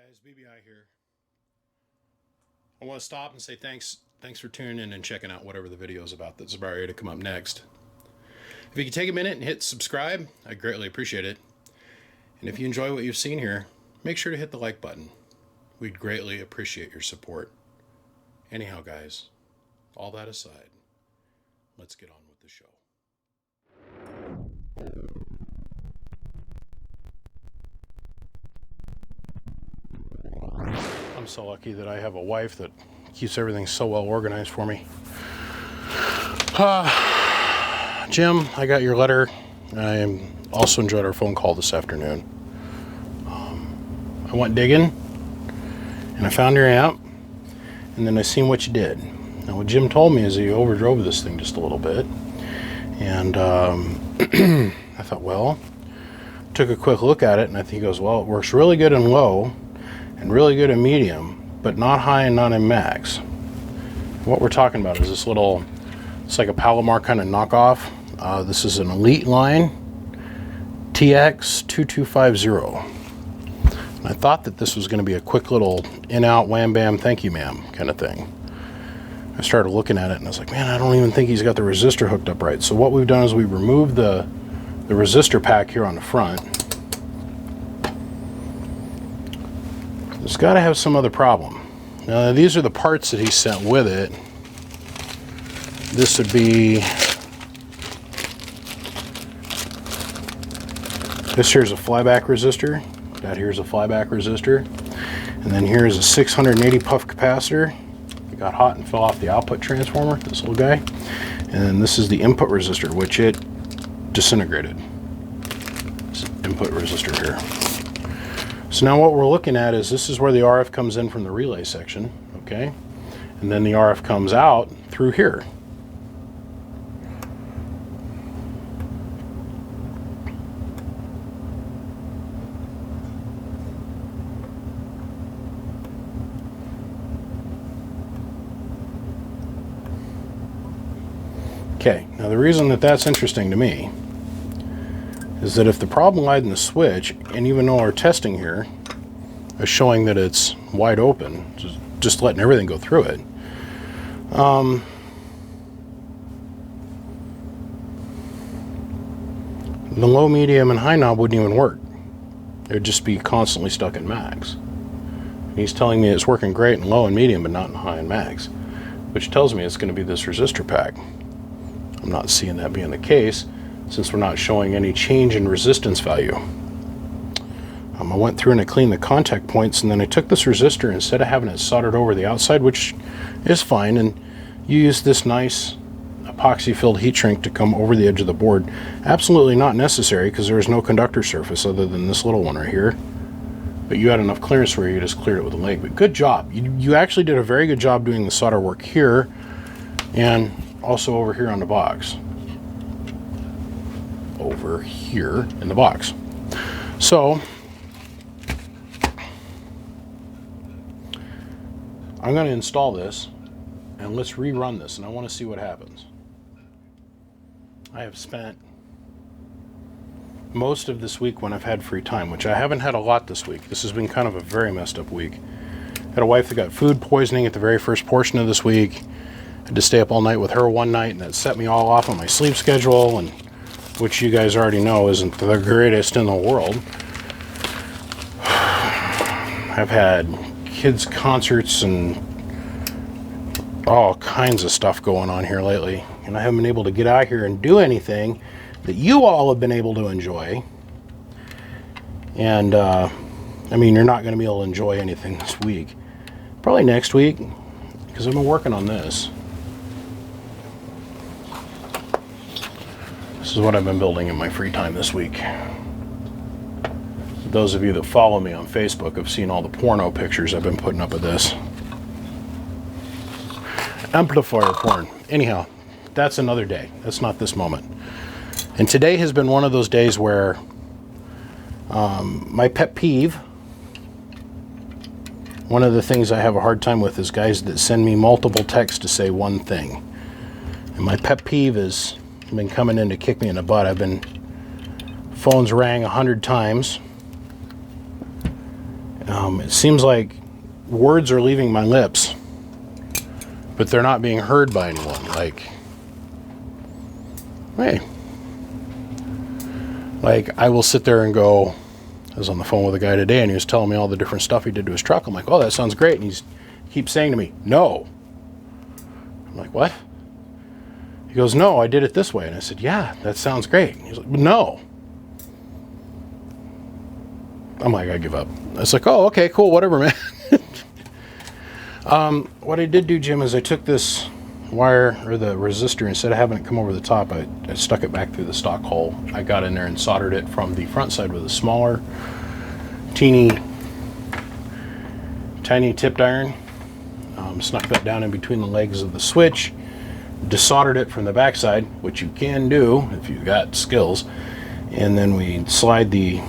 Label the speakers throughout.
Speaker 1: guys, BBI here. I want to stop and say thanks for tuning in and checking out whatever the video is about that's about ready to come up next. If you could take a minute and hit subscribe, I'd greatly appreciate it. And if you enjoy what you've seen here, make sure to hit the like button. We'd greatly appreciate your support. Anyhow, guys, all that aside, let's get on with the show. I'm so lucky that I have a wife that keeps everything so well organized for me. Jim, I got your letter. I also enjoyed our phone call this afternoon. I went digging, and I found your app, and then I seen what you did. Now, what Jim told me is that you overdrove this thing just a little bit, and I thought, well, took a quick look at it, and I think he goes, well, it works really good in low, and really good in medium, but not high and not in max. What we're talking about is this little, it's like a Palomar kind of knockoff. This is an Elite line, TX2250. And I thought that this was going to be a quick little in-out, wham-bam, thank you, ma'am kind of thing. I started looking at it and I was like, man, I don't even think he's got the resistor hooked up right. So what we've done is we removed the resistor pack here on the front. It's got to have some other problem. Now these are the parts that he sent with it. This would be, this here's a flyback resistor. That here's a flyback resistor. And then here's a 680 puff capacitor. It got hot and fell off the output transformer, this little guy. And then this is the input resistor, which it disintegrated. This input resistor here. So now what we're looking at is this is where the RF comes in from the relay section, okay? And then the RF comes out through here. Okay, now the reason that that's interesting to me is that if the problem lied in the switch, and even though our testing here is showing that it's wide open, just letting everything go through it, the low, medium, and high knob wouldn't even work. It would just be constantly stuck in max. And he's telling me it's working great in low and medium, but not in high and max, which tells me it's going to be this resistor pack. I'm not seeing that being the case, since we're not showing any change in resistance value. I went through and I cleaned the contact points, and then I took this resistor, instead of having it soldered over the outside, which is fine, and you use this nice epoxy filled heat shrink to come over the edge of the board. Absolutely not necessary, because there is no conductor surface other than this little one right here. But you had enough clearance where you just cleared it with a leg. But good job. You actually did a very good job doing the solder work here, and also over here on the box. Over here in the box. So I'm going to install this, and let's rerun this, and I want to see what happens. I have spent most of this week, when I've had free time, which I haven't had a lot this week. This has been kind of a very messed up week. I had a wife that got food poisoning at the very first portion of this week. I had to stay up all night with her one night, and that set me all off on my sleep schedule, and which you guys already know isn't the greatest in the world. I've had kids' concerts and all kinds of stuff going on here lately, and I haven't been able to get out here and do anything that you all have been able to enjoy. And I mean, you're not going to be able to enjoy anything this week. Probably next week, because I've been working on this. This is what I've been building in my free time this week. Those of you that follow me on Facebook have seen all the porno pictures I've been putting up of this. Amplifier porn. Anyhow, that's another day. That's not this moment. And today has been one of those days where my pet peeve, one of the things I have a hard time with is guys that send me multiple texts to say one thing. And my pet peeve has been coming in to kick me in the butt. I've been, phones rang 100 times. It seems like words are leaving my lips, but they're not being heard by anyone. Like, hey. Like, I will sit there and go, I was on the phone with a guy today, and he was telling me all the different stuff he did to his truck. I'm like, oh, that sounds great. And he keeps saying to me, no. I'm like, what? He goes, no, I did it this way. And I said, yeah, that sounds great. And he's like, no. I'm like, I give up. I was like, oh, okay, cool, whatever, man. What I did do, Jim, is I took this wire, or the resistor, instead of having it come over the top, I stuck it back through the stock hole. I got in there and soldered it from the front side with a smaller, tiny tipped iron. Snuck that down in between the legs of the switch. Desoldered it from the back side, which you can do if you've got skills. And then we slid the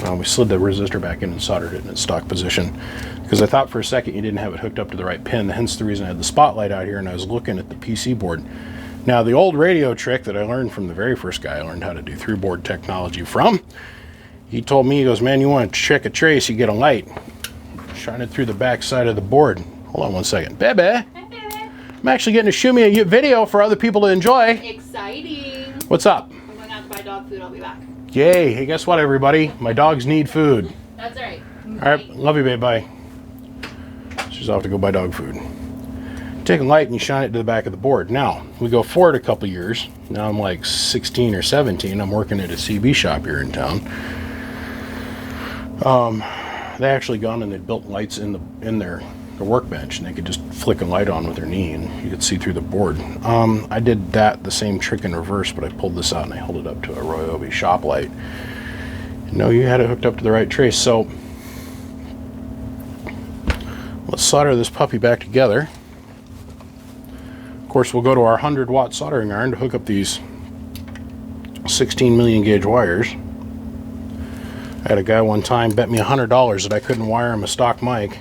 Speaker 1: resistor back in and soldered it in its stock position. Because I thought for a second you didn't have it hooked up to the right pin, hence the reason I had the spotlight out here and I was looking at the PC board. Now, the old radio trick that I learned from the very first guy I learned how to do through board technology from, he told me, he goes, man, you want to check a trace, you get a light. Shine it through the back side of the board. Hold on one second. Bebe.
Speaker 2: Hi, Bebe.
Speaker 1: I'm actually getting to shoot me a video for other people to enjoy.
Speaker 2: Exciting.
Speaker 1: What's up?
Speaker 2: I'm going out to buy dog food. I'll be back.
Speaker 1: Yay. Hey, guess what, everybody? My dogs need food.
Speaker 2: That's all right.
Speaker 1: All right. Love you, babe. Bye. She's off to go buy dog food. Take a light and you shine it to the back of the board. Now, we go forward a couple years. Now I'm like 16 or 17. I'm working at a CB shop here in town. They actually gone and they built lights in their workbench, and they could just flick a light on with their knee and you could see through the board. I did the same trick in reverse, but I pulled this out and I held it up to a Ryobi shop light. No, you had it hooked up to the right trace. So let's solder this puppy back together. Of course, we'll go to our 100-watt soldering iron to hook up these 16 million gauge wires. I had a guy one time bet me $100 that I couldn't wire him a stock mic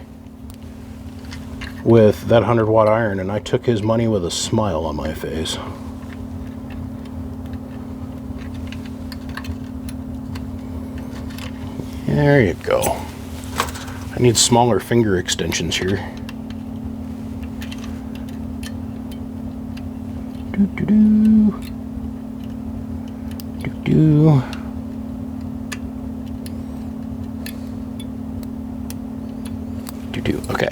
Speaker 1: with that 100-watt iron, and I took his money with a smile on my face. There you go. I need smaller finger extensions here. Do-do-do. Do-do. Do-do. Okay.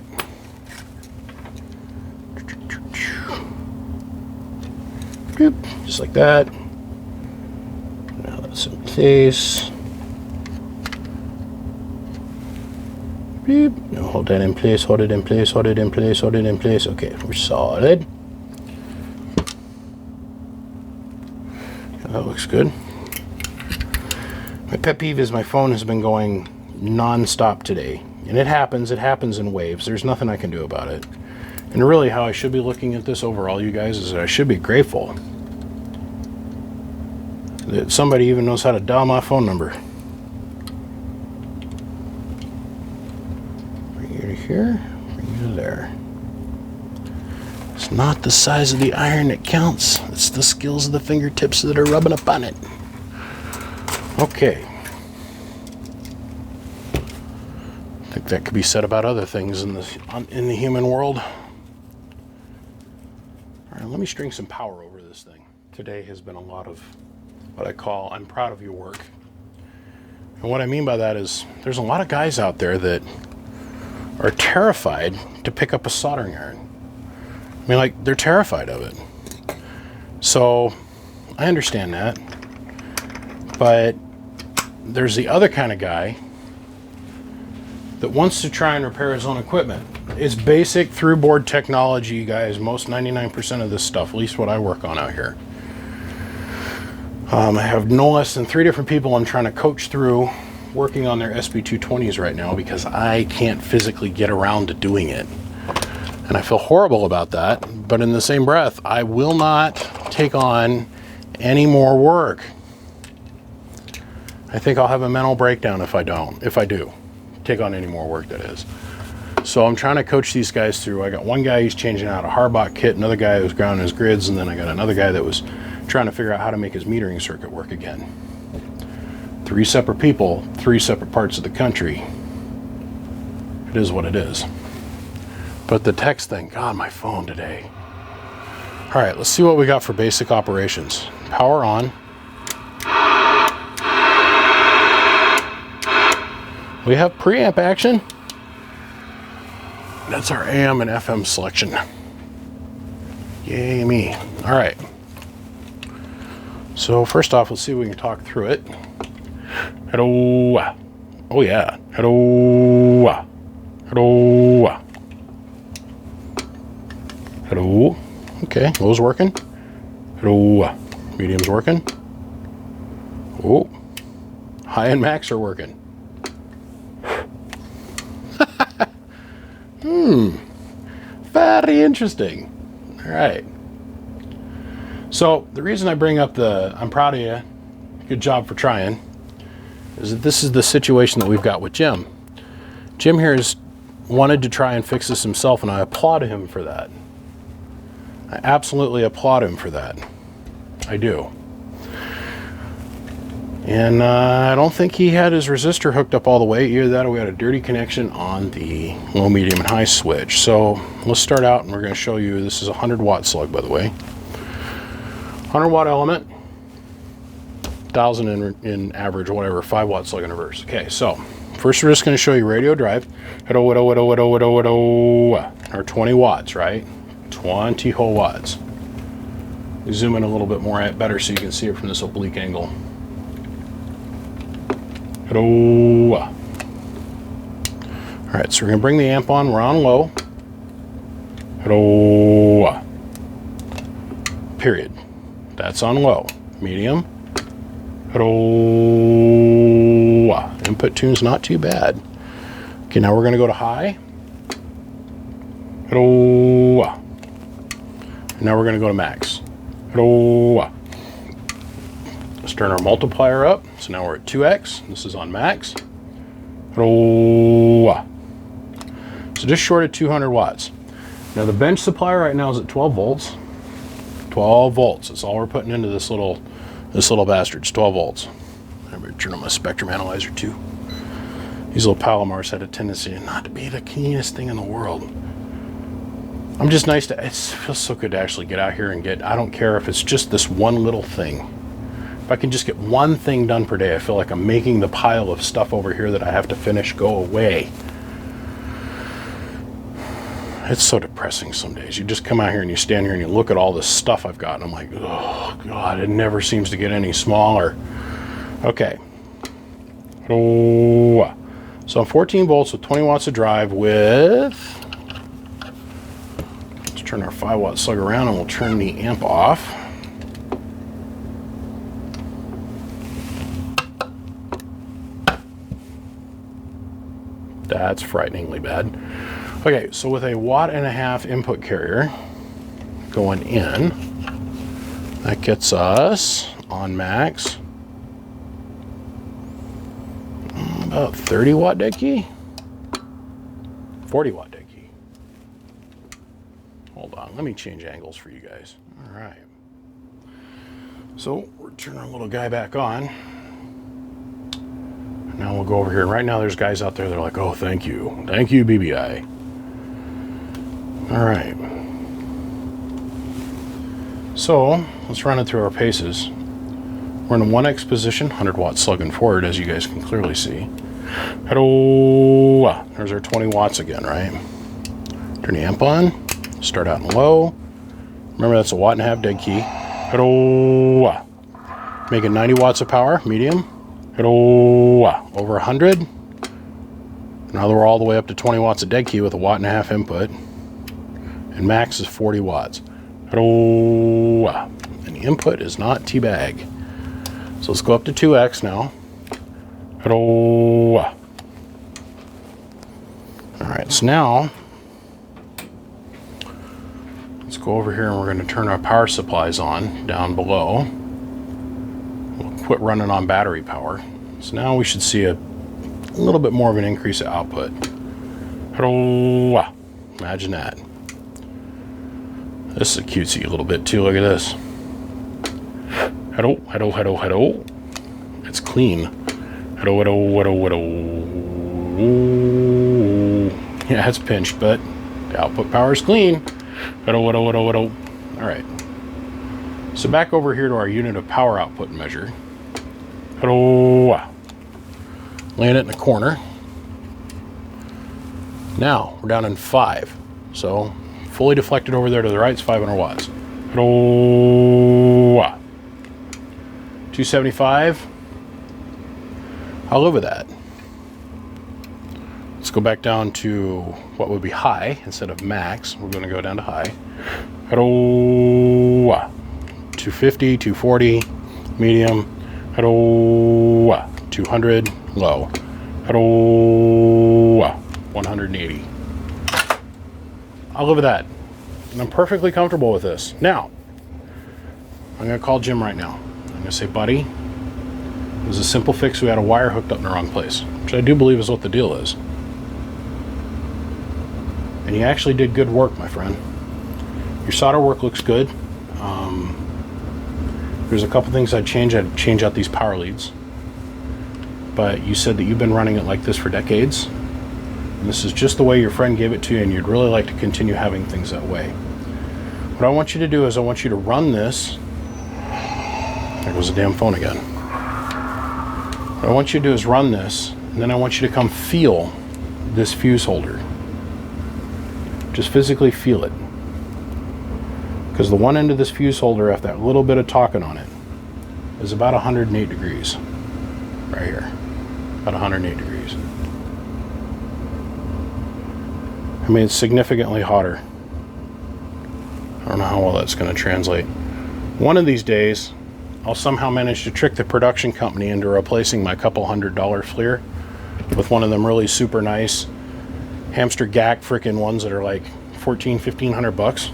Speaker 1: Just like that. Now that's in place. Now hold that in place, hold it in place, hold it in place, hold it in place. Okay, we're solid. That looks good. My pet peeve is my phone has been going non-stop today. And it happens in waves. There's nothing I can do about it. And really how I should be looking at this overall, you guys, is that I should be grateful that somebody even knows how to dial my phone number. Bring you to here, bring you to there. It's not the size of the iron that counts. It's the skills of the fingertips that are rubbing up on it. Okay. I think that could be said about other things in the human world. All right, let me string some power over this thing. Today has been a lot of what I call I'm proud of your work. And what I mean by that is there's a lot of guys out there that are terrified to pick up a soldering iron. I mean, like, they're terrified of it. So I understand that. But there's the other kind of guy that wants to try and repair his own equipment. It's basic through board technology, guys. Most 99% of this stuff, at least what I work on out here. I have no less than 3 different people I'm trying to coach through working on their SB220s right now because I can't physically get around to doing it. And I feel horrible about that, but in the same breath, I will not take on any more work. I think I'll have a mental breakdown if I do take on any more work, that is. So I'm trying to coach these guys through. I got one guy who's changing out a Harbach kit, another guy who's grounding his grids, and then I got another guy that was trying to figure out how to make his metering circuit work again. 3 separate people, 3 separate parts of the country. It is what it is. But the text thing, God, my phone today. All right, let's see what we got for basic operations. Power on. We have preamp action. That's our AM and FM selection. Yay me. All right. So first off, let's see if we can talk through it. Hello. Oh yeah. Hello. Hello. Hello. Okay, low's working. Hello. Medium's working. Oh. High and max are working. Very interesting. All right. So the reason I bring up the I'm proud of you, good job for trying, is that this is the situation that we've got with Jim. Jim here has wanted to try and fix this himself, and I applaud him for that. I absolutely applaud him for that. I do. And I don't think he had his resistor hooked up all the way. Either that or we had a dirty connection on the low, medium, and high switch. So let's start out, and we're going to show you, this is a 100-watt slug, by the way. 100-watt element, 1,000 in average, whatever, 5-watt slug in reverse. Okay, so first we're just going to show you radio drive. Or 20 watts, right? 20 whole watts. We zoom in a little bit more better so you can see it from this oblique angle. Hello. All right, so we're going to bring the amp on. We're on low. Hello. Period. That's on low. Medium. Hello. Input tune's not too bad. Okay, now we're going to go to high. Hello. And now we're going to go to max. Hello. Let's turn our multiplier up. So now we're at 2x. This is on max. Hello. So just short of 200 watts. Now the bench supply right now is at 12 volts. 12 volts. That's all we're putting into this little bastard. It's 12 volts. I'm going to turn on my spectrum analyzer too. These little Palomars had a tendency not to be the keenest thing in the world. I'm just nice to, it feels so good to actually get out here and I don't care if it's just this one little thing. If I can just get one thing done per day, I feel like I'm making the pile of stuff over here that I have to finish go away. It's so depressing some days. You just come out here and you stand here and you look at all this stuff I've got and I'm like, oh God, it never seems to get any smaller. Okay. Oh. So I'm 14 volts with 20 watts of drive with, let's turn our 5-watt slug around and we'll turn the amp off. That's frighteningly bad. Okay, so with a 1.5 watt input carrier going in, that gets us on max about 30 watt dead key, 40 watt dead key. Hold on, let me change angles for you guys. All right. So we're turning our little guy back on. Now we'll go over here. Right now there's guys out there that are like, oh, thank you, BBI. All right. So let's run it through our paces. We're in a 1x position, 100 watt slugging forward, as you guys can clearly see. Hello. There's our 20 watts again, right? Turn the amp on. Start out in low. Remember, that's a 1.5 watt dead key. Hello. Making 90 watts of power, medium. Hello. Over 100. Now we're all the way up to 20 watts of dead key with a 1.5 watt input. And max is 40 watts. Hello. And the input is not teabag. So let's go up to 2x now. Hello. All right, so now let's go over here and we're going to turn our power supplies on down below. We'll quit running on battery power. So now we should see a little bit more of an increase of output. Hello. Imagine that. This is a cutesy little bit too. Look at this. Hello, hello, hello, hello. It's clean. Hello, hello, hello, hello. Yeah, it's pinched, but the output power is clean. All right. So back over here to our unit of power output measure. Land it in the corner. Now we're down in 5. So fully deflected over there to the right is 500 watts. 275. I'll live with that. Let's go back down to what would be high instead of max. We're going to go down to high. 250, 240, medium. 200, low. 180. I'll live with that. And I'm perfectly comfortable with this. Now, I'm going to call Jim right now. I'm going to say, buddy, it was a simple fix. We had a wire hooked up in the wrong place, which I do believe is what the deal is. And you actually did good work, my friend. Your solder work looks good. There's a couple things I'd change. I'd change out these power leads. But you said that you've been running it like this for decades. And this is just the way your friend gave it to you, and you'd really like to continue having things that way. What I want you to do is I want you to run this. There goes the damn phone again. What I want you to do is run this, and then I want you to come feel this fuse holder. Just physically feel it. Because the one end of this fuse holder, after that little bit of talking on it, is about 108 degrees. Right here. About 108 degrees. I mean, it's significantly hotter. I don't know how well that's going to translate. One of these days, I'll somehow manage to trick the production company into replacing my couple $100 FLIR with one of them really super nice hamster gack frickin' ones that are like $1,400-1,500.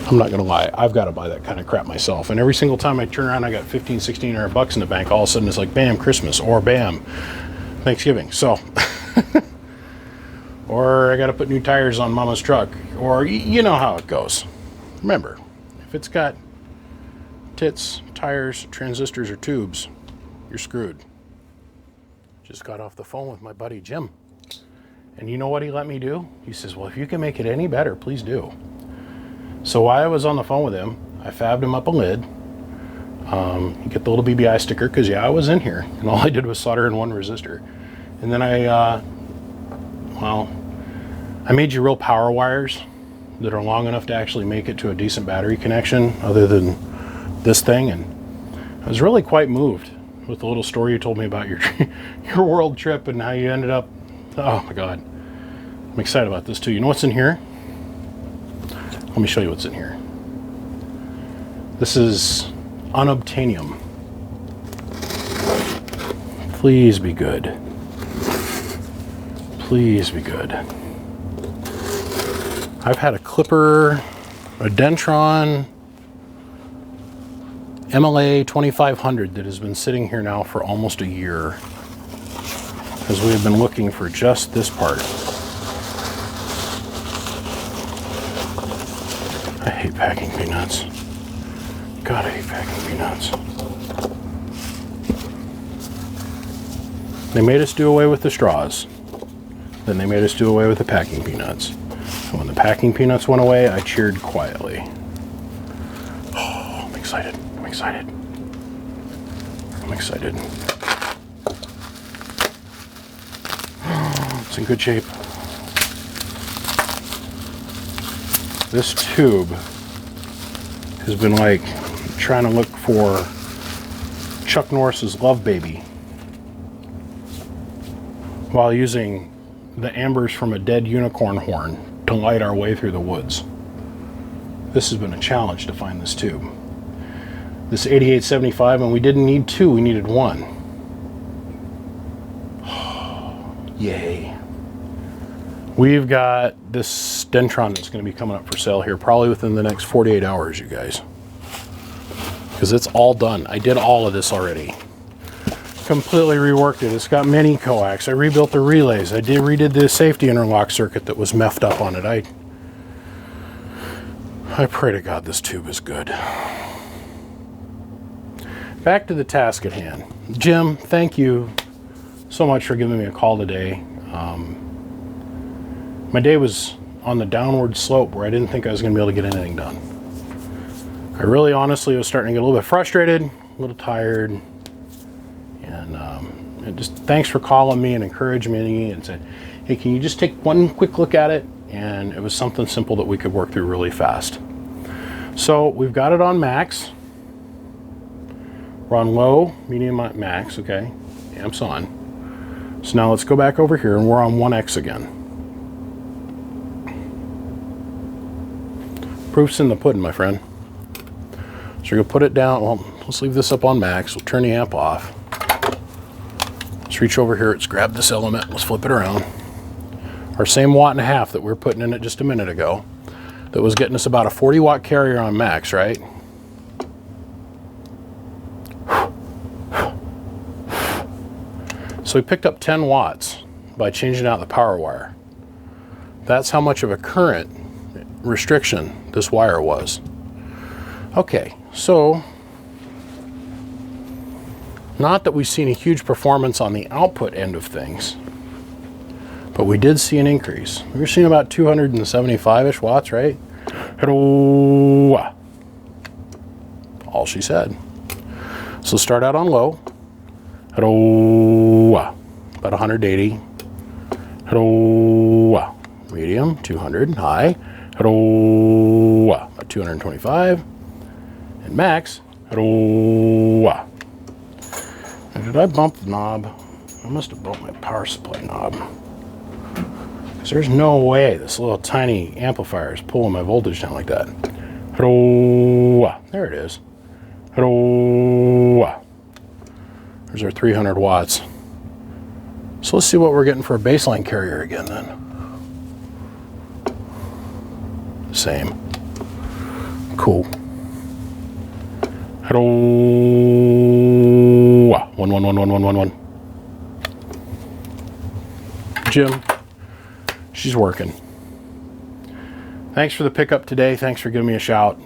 Speaker 1: I'm not gonna lie, I've got to buy that kind of crap myself. And every single time I turn around, I got $1,500-1,600 in the bank. All of a sudden, it's like bam, Christmas, or bam, Thanksgiving. So, or I got to put new tires on Mama's truck, or you know how it goes. Remember, if it's got tits, tires, transistors, or tubes, you're screwed. Just got off the phone with my buddy Jim. And you know what he let me do? He says, well, if you can make it any better, please do. So while I was on the phone with him, I fabbed him up a lid. You get the little BBI sticker, because yeah, I was in here. And all I did was solder in one resistor. And then I made you real power wires that are long enough to actually make it to a decent battery connection other than this thing. And I was really quite moved with the little story you told me about your your world trip and how you ended up. Oh my God. I'm excited about this too. You know what's in here? Let me show you what's in here. This is unobtainium. Please be good. Please be good. I've had a Clipper, a Dentron, MLA 2500 that has been sitting here now for almost a year, because we have been looking for just this part. I hate packing peanuts. God, I hate packing peanuts. They made us do away with the straws. Then they made us do away with the packing peanuts. And when the packing peanuts went away, I cheered quietly. Oh, I'm excited. I'm excited. I'm excited. It's in good shape. This tube has been like trying to look for Chuck Norris's Love Baby while using the ambers from a dead unicorn horn to light our way through the woods. This has been a challenge to find this tube. This 8875, and we didn't need two, we needed one. Yay. We've got this Dentron that's going to be coming up for sale here probably within the next 48 hours, you guys. Because it's all done. I did all of this already. Completely reworked it. It's got mini coax. I rebuilt the relays. I redid the safety interlock circuit that was messed up on it. I pray to God this tube is good. Back to the task at hand. Jim, thank you so much for giving me a call today. my day was on the downward slope where I didn't think I was going to be able to get anything done. I really honestly was starting to get a little bit frustrated, a little tired, and just thanks for calling me and encouraging me and said, hey, can you just take one quick look at it? And it was something simple that we could work through really fast. So we've got it on max. We're on low, medium, max, okay, amps on. So now let's go back over here and we're on 1x again. Proof's in the pudding, my friend. So you're gonna put it down, well, let's leave this up on max. We'll turn the amp off. Let's reach over here, let's grab this element, let's flip it around. Our same 1.5 watts that we were putting in it just a minute ago, that was getting us about a 40 watt carrier on max, right? So we picked up 10 watts by changing out the power wire. That's how much of a current restriction this wire was. Okay, so not that we've seen a huge performance on the output end of things, but we did see an increase. We were seeing about 275-ish watts, right? Hello. All she said. So start out on low. Hello. About 180. Hello. Medium, 200. High. Hello. About 225. And max. Hello. And did I bump the knob? I must have bumped my power supply knob. Because there's no way this little tiny amplifier is pulling my voltage down like that. Hello. There it is. Hello. There's our 300 watts. So let's see what we're getting for a baseline carrier again then. Same. Cool. Hello. 1111111. Jim, she's working. Thanks for the pickup today. Thanks for giving me a shout.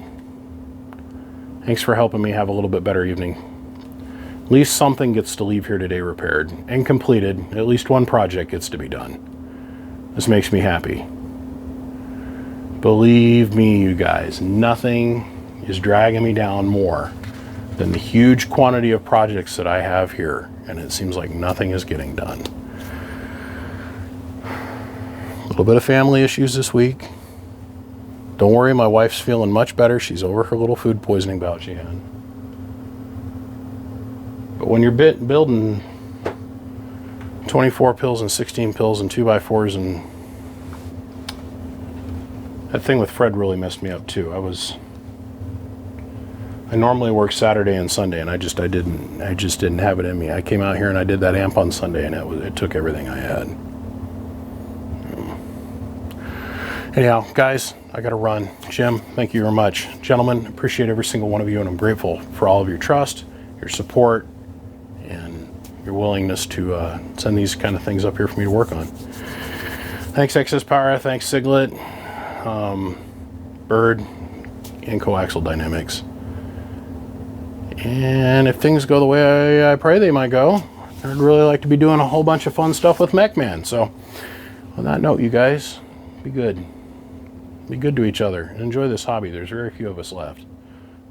Speaker 1: Thanks for helping me have a little bit better evening. At least something gets to leave here today repaired and completed. At least one project gets to be done. This makes me happy. Believe me, you guys, nothing is dragging me down more than the huge quantity of projects that I have here, and it seems like nothing is getting done. A little bit of family issues this week. Don't worry, my wife's feeling much better. She's over her little food poisoning bout she had. But when you're building 24 pills and 16 pills and 2x4s, and that thing with Fred really messed me up too. I normally work Saturday and Sunday, and I just didn't have it in me. I came out here and I did that amp on Sunday, and it took everything I had. Anyhow, guys, I gotta run. Jim, thank you very much. Gentlemen, appreciate every single one of you, and I'm grateful for all of your trust, your support, and your willingness to send these kind of things up here for me to work on. Thanks Excess Power, thanks Siglet, Bird, and Coaxial Dynamics. And if things go the way I pray they might go, I'd really like to be doing a whole bunch of fun stuff with MechMan. So on that note, you guys, be good. Be good to each other and enjoy this hobby. There's very few of us left.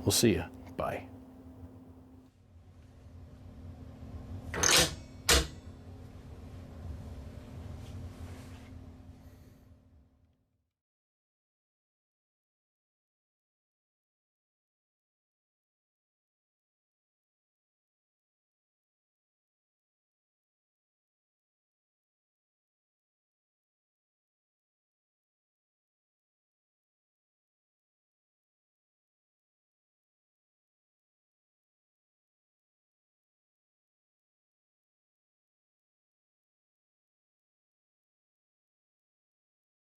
Speaker 1: We'll see you. Bye.